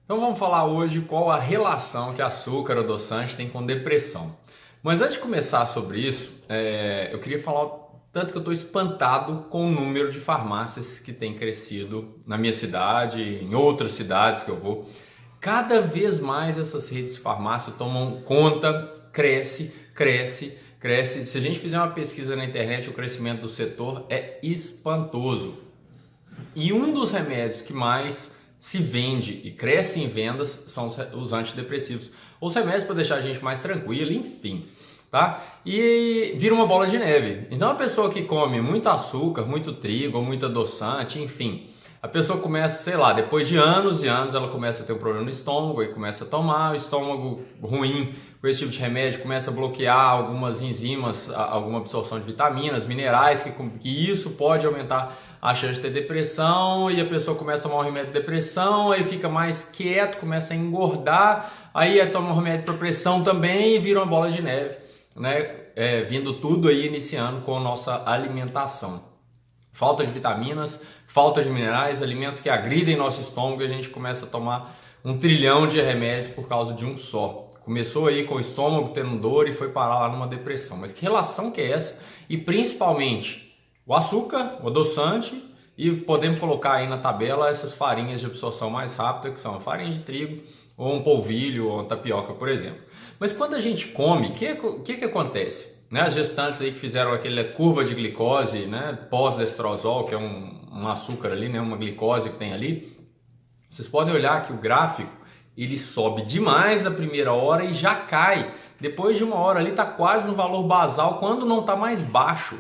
Então vamos falar hoje qual a relação que açúcar adoçante tem com depressão. Mas antes de começar sobre isso, eu queria falar o tanto que eu estou espantado com o número de farmácias que tem crescido na minha cidade, em outras cidades que eu vou. Cada vez mais essas redes de farmácia tomam conta, cresce. Se a gente fizer uma pesquisa na internet, o crescimento do setor é espantoso. E um dos remédios que mais se vende e cresce em vendas são os antidepressivos, ou os remédios para deixar a gente mais tranquilo, enfim, tá? E vira uma bola de neve. Então a pessoa que come muito açúcar, muito trigo, ou muito adoçante, enfim, a pessoa começa, sei lá, depois de anos e anos, ela começa a ter um problema no estômago e começa a tomar o estômago ruim com esse tipo de remédio, começa a bloquear algumas enzimas, alguma absorção de vitaminas, minerais, que isso pode aumentar a chance de ter depressão, e a pessoa começa a tomar um remédio de depressão, aí fica mais quieto, começa a engordar, aí toma um remédio para pressão também e vira uma bola de neve, né? Vindo tudo aí iniciando com a nossa alimentação. Falta de vitaminas, falta de minerais, alimentos que agridem nosso estômago, e a gente começa a tomar 1 trilhão de remédios por causa de um só. Começou aí com o estômago tendo dor e foi parar lá numa depressão. Mas que relação que é essa? E principalmente o açúcar, o adoçante, e podemos colocar aí na tabela essas farinhas de absorção mais rápida, que são a farinha de trigo, ou um polvilho, ou uma tapioca, por exemplo. Mas quando a gente come, o que acontece? As gestantes aí que fizeram aquela curva de glicose, né, pós-destrozol, que é um açúcar ali, né, uma glicose que tem ali, vocês podem olhar que o gráfico ele sobe demais na primeira hora e já cai. Depois de uma hora ali está quase no valor basal, quando não está mais baixo.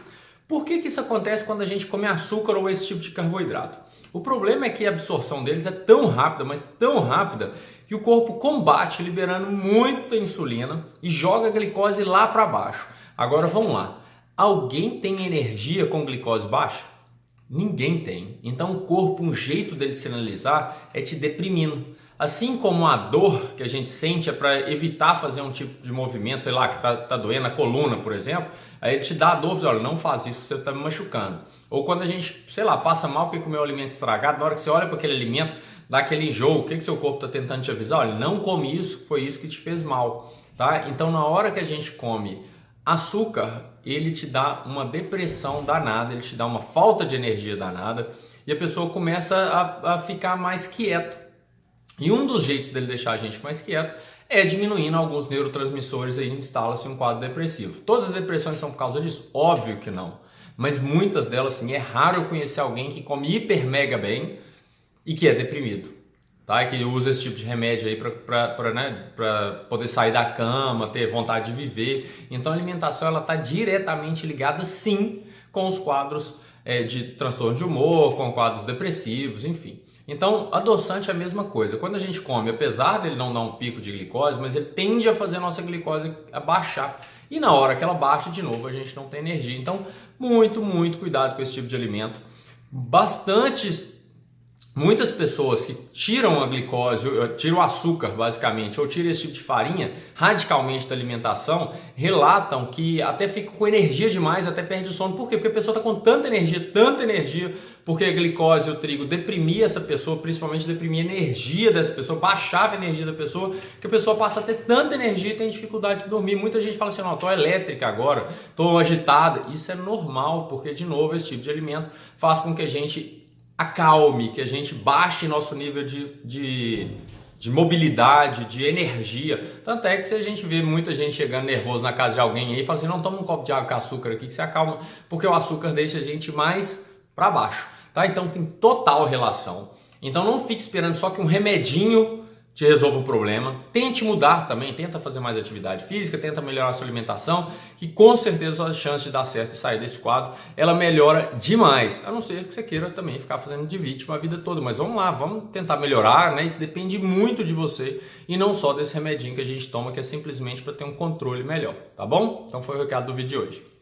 Por que isso acontece quando a gente come açúcar ou esse tipo de carboidrato? O problema é que a absorção deles é tão rápida, mas tão rápida, que o corpo combate liberando muita insulina e joga a glicose lá para baixo. Agora vamos lá, alguém tem energia com glicose baixa? Ninguém tem. Então o corpo, um jeito dele sinalizar é te deprimindo. Assim como a dor que a gente sente é para evitar fazer um tipo de movimento, sei lá, que tá doendo a coluna, por exemplo, aí ele te dá a dor, diz, olha, não faz isso, você está me machucando. Ou quando a gente, sei lá, passa mal porque comeu um alimento estragado, na hora que você olha para aquele alimento, dá aquele enjoo, o que seu corpo está tentando te avisar? Olha, não come isso, foi isso que te fez mal, tá? Então na hora que a gente come açúcar, ele te dá uma depressão danada, ele te dá uma falta de energia danada e a pessoa começa a ficar mais quieto. E um dos jeitos dele deixar a gente mais quieto é diminuindo alguns neurotransmissores e instala-se um quadro depressivo. Todas as depressões são por causa disso? Óbvio que não. Mas muitas delas sim. É raro eu conhecer alguém que come hiper mega bem e que é deprimido. Tá? Que usa esse tipo de remédio aí para poder sair da cama, ter vontade de viver. Então a alimentação ela está diretamente ligada sim com os quadros de transtorno de humor, com quadros depressivos, enfim. Então adoçante é a mesma coisa. Quando a gente come, apesar dele não dar um pico de glicose, mas ele tende a fazer a nossa glicose abaixar. E na hora que ela baixa de novo a gente não tem energia. Então muito cuidado com esse tipo de alimento. Muitas pessoas que tiram a glicose, tiram o açúcar basicamente, ou tiram esse tipo de farinha radicalmente da alimentação, relatam que até fica com energia demais, até perde o sono. Por quê? Porque a pessoa está com tanta energia, porque a glicose e o trigo deprimia essa pessoa, principalmente deprimia a energia dessa pessoa, baixava a energia da pessoa, que a pessoa passa a ter tanta energia e tem dificuldade de dormir. Muita gente fala assim, não, estou elétrica agora, estou agitada. Isso é normal, porque de novo esse tipo de alimento faz com que a gente acalme, que a gente baixe nosso nível de mobilidade, de energia. Tanto é que se a gente vê muita gente chegando nervoso na casa de alguém aí, fala assim, não, toma um copo de água com açúcar aqui que você acalma, porque o açúcar deixa a gente mais para baixo, tá? Então tem total relação. Então não fique esperando só que um remedinho te resolva o problema. Tente mudar também, tenta fazer mais atividade física, tenta melhorar a sua alimentação, que com certeza a chance de dar certo e sair desse quadro, ela melhora demais. A não ser que você queira também ficar fazendo de vítima a vida toda. Mas vamos lá, vamos tentar melhorar, né? Isso depende muito de você e não só desse remedinho que a gente toma, que é simplesmente para ter um controle melhor, tá bom? Então foi o recado do vídeo de hoje.